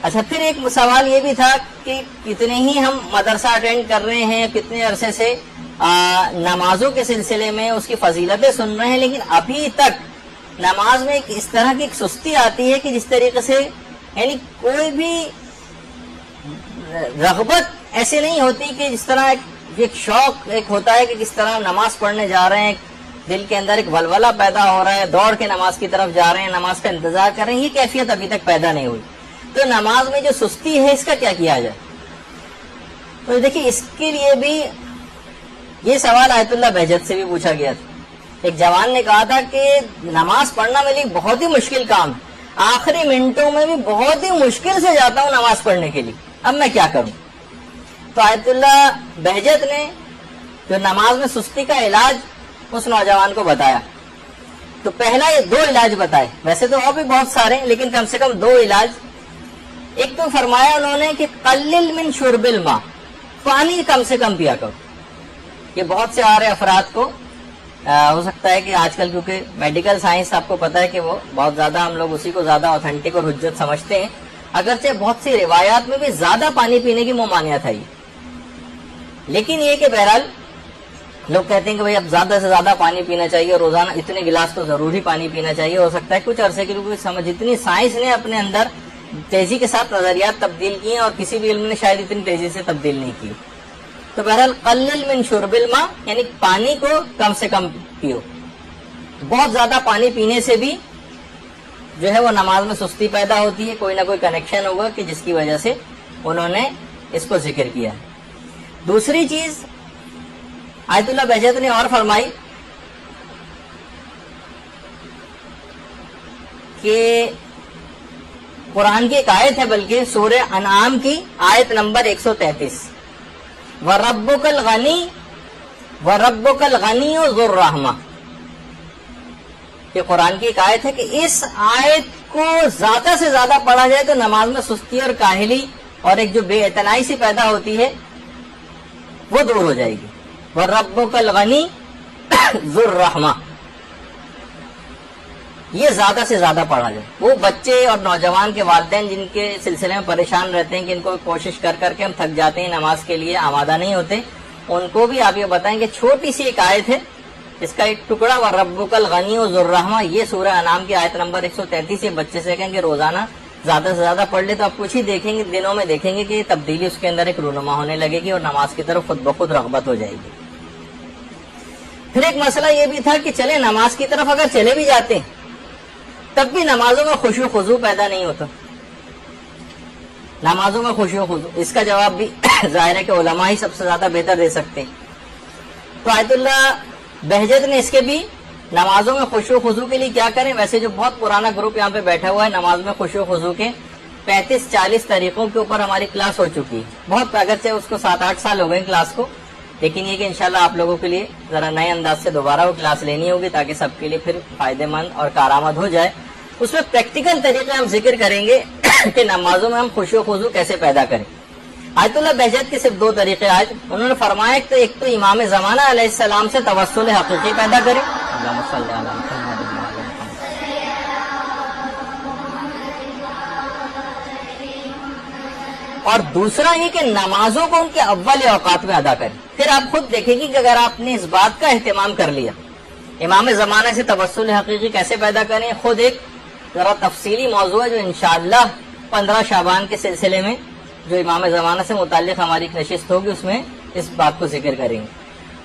اچھا، پھر ایک سوال یہ بھی تھا کہ کتنے ہی ہم مدرسہ اٹینڈ کر رہے ہیں، کتنے عرصے سے نمازوں کے سلسلے میں اس کی فضیلتیں سن رہے ہیں، لیکن ابھی تک نماز میں اس طرح کی ایک سستی آتی ہے کہ جس طریقے سے یعنی کوئی بھی رغبت ایسے نہیں ہوتی کہ جس طرح ایک شوق ایک ہوتا ہے کہ کس طرح نماز پڑھنے جا رہے ہیں، دل کے اندر ایک ولولہ پیدا ہو رہا ہے، دوڑ کے نماز کی طرف جا رہے ہیں، نماز کا انتظار کر رہے ہیں، یہ کیفیت ابھی تک پیدا نہیں ہوئی. تو نماز میں جو سستی ہے اس کا کیا کیا جائے؟ تو دیکھیے اس کے لیے بھی یہ سوال آیت اللہ بہجت سے بھی پوچھا گیا تھا. ایک جوان نے کہا تھا کہ نماز پڑھنا میرے لیے بہت ہی مشکل کام ہے، آخری منٹوں میں بھی بہت ہی مشکل سے جاتا ہوں نماز پڑھنے کے لیے، اب میں کیا کروں؟ تو آیت اللہ بہجت نے جو نماز میں سستی کا علاج اس نوجوان کو بتایا. تو پہلا یہ 2 علاج بتائے، ویسے تو اور بھی بہت سارے ہیں لیکن کم سے کم 2 علاج. ایک تو فرمایا انہوں نے کہ قلل من شرب الماء، پانی کم سے کم پیا کرو. یہ بہت سے آرے افراد کو ہو سکتا ہے کہ آج کل کیونکہ میڈیکل سائنس آپ کو پتہ ہے کہ وہ بہت زیادہ ہم لوگ اسی کو زیادہ اوتھینٹک اور حجت سمجھتے ہیں، اگرچہ بہت سی روایات میں بھی زیادہ پانی پینے کی ممانعت ہے، لیکن یہ کہ بہرحال لوگ کہتے ہیں کہ بھئی اب زیادہ سے زیادہ پانی پینا چاہیے، اور روزانہ اتنے گلاس تو ضروری پانی پینا چاہیے. ہو سکتا ہے کچھ عرصے کے لیے سمجھ جتنی سائنس نے اپنے اندر تیزی کے ساتھ نظریات تبدیل کیے ہیں اور کسی بھی علم نے شاید اتنی تیزی سے تبدیل نہیں کی. تو بہرحال قلل من شرب الماء یعنی پانی کو کم سے کم پیو. بہت زیادہ پانی پینے سے بھی جو ہے وہ نماز میں سستی پیدا ہوتی ہے، کوئی نہ کوئی کنیکشن ہوگا کہ جس کی وجہ سے انہوں نے اس کو ذکر کیا. دوسری چیز آیت اللہ بہجت نے اور فرمائی کہ قرآن کی ایک آیت ہے، بلکہ سورہ انعام کی آیت نمبر 133، وَرَبُّكَ الْغَنِيُّ ذُو الرَّحْمَةِ. یہ قرآن کی ایک آیت ہے کہ اس آیت کو زیادہ سے زیادہ پڑھا جائے تو نماز میں سستی اور کاہلی اور ایک جو بے اعتنائی سی پیدا ہوتی ہے وہ دور ہو جائے گی. وَرَبُّكَ الْغَنِيُّ ذُو الرَّحْمَةِ، یہ زیادہ سے زیادہ پڑھا جائے. وہ بچے اور نوجوان کے والدین جن کے سلسلے میں پریشان رہتے ہیں کہ ان کو کوشش کر کر کے ہم تھک جاتے ہیں، نماز کے لیے آمادہ نہیں ہوتے، ان کو بھی آپ یہ بتائیں کہ چھوٹی سی ایک آیت ہے، اس کا ایک ٹکڑا وَرَبُّكَ الْغَنِيُّ ذُو الرَّحْمَةِ، یہ سورہ انعام کی آیت نمبر 133. یہ بچے سے کہیں کہ روزانہ زیادہ سے زیادہ پڑھ لے تو آپ کچھ ہی دیکھیں گے، دنوں میں دیکھیں گے کہ تبدیلی اس کے اندر ایک رونما ہونے لگے گی اور نماز کی طرف خود بخود رغبت ہو جائے گی. پھر ایک مسئلہ یہ بھی تھا کہ چلے نماز کی طرف اگر چلے بھی جاتے ہیں تب بھی نمازوں میں خشوع و خضوع پیدا نہیں ہوتا. نمازوں میں خشوع و خضوع، اس کا جواب بھی ظاہر ہے کہ علماء ہی سب سے زیادہ بہتر دے سکتے ہیں. تو آیت اللہ بہجت نے اس کے بھی نمازوں میں خشوع و خضوع کے لیے کیا کریں. ویسے جو بہت پرانا گروپ یہاں پہ بیٹھا ہوا ہے، نماز میں خشوع و خضوع کے 35-40 طریقوں کے اوپر ہماری کلاس ہو چکی ہے. بہت اگرچہ اس کو 7-8 سال ہو گئے کلاس کو، لیکن یہ کہ انشاءاللہ آپ لوگوں کے لیے ذرا نئے انداز سے دوبارہ وہ کلاس لینی ہوگی تاکہ سب کے لیے پھر فائدہ مند اور کارآمد ہو جائے. اس میں پریکٹیکل طریقے ہم ذکر کریں گے کہ نمازوں میں ہم خشوع و خضوع کیسے پیدا کریں. آیت اللہ بہجت کے صرف 2 طریقے آج انہوں نے فرمایا کہ ایک تو امام زمانہ علیہ السلام سے توسل حقیقی پیدا کریں، اللہم صلی علی محمد، اور دوسرا یہ کہ نمازوں کو ان کے اول اوقات میں ادا کریں. پھر آپ خود دیکھیں گے کہ اگر آپ نے اس بات کا اہتمام کر لیا امام زمانہ سے توسل حقیقی کیسے پیدا کریں، خود ایک ذرا تفصیلی موضوع ہے جو انشاءاللہ 15 شعبان کے سلسلے میں جو امام زمانہ سے متعلق ہماری ایک نشست ہوگی اس میں اس بات کو ذکر کریں گے.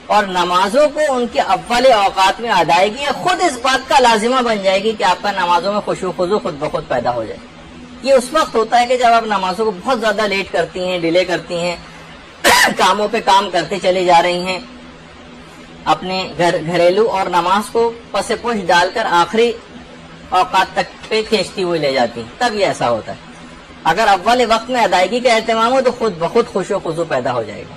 اور نمازوں کو ان کے اول اوقات میں ادائیگی خود اس بات کا لازمہ بن جائے گی کہ آپ کا نمازوں میں خشوع و خضوع خود بخود پیدا ہو جائے. یہ اس وقت ہوتا ہے کہ جب آپ نمازوں کو بہت زیادہ لیٹ کرتی ہیں، ڈیلے کرتی ہیں، کاموں پہ کام کرتے چلے جا رہی ہیں، اپنے گھریلو اور نماز کو پس پوش ڈال کر آخری اوقات تک پہ کھینچتی ہوئی لے جاتی ہیں، تب یہ ایسا ہوتا ہے. اگر اول وقت میں ادائیگی کا اہتمام ہو تو خود بخود خشوع و خضوع پیدا ہو جائے گا.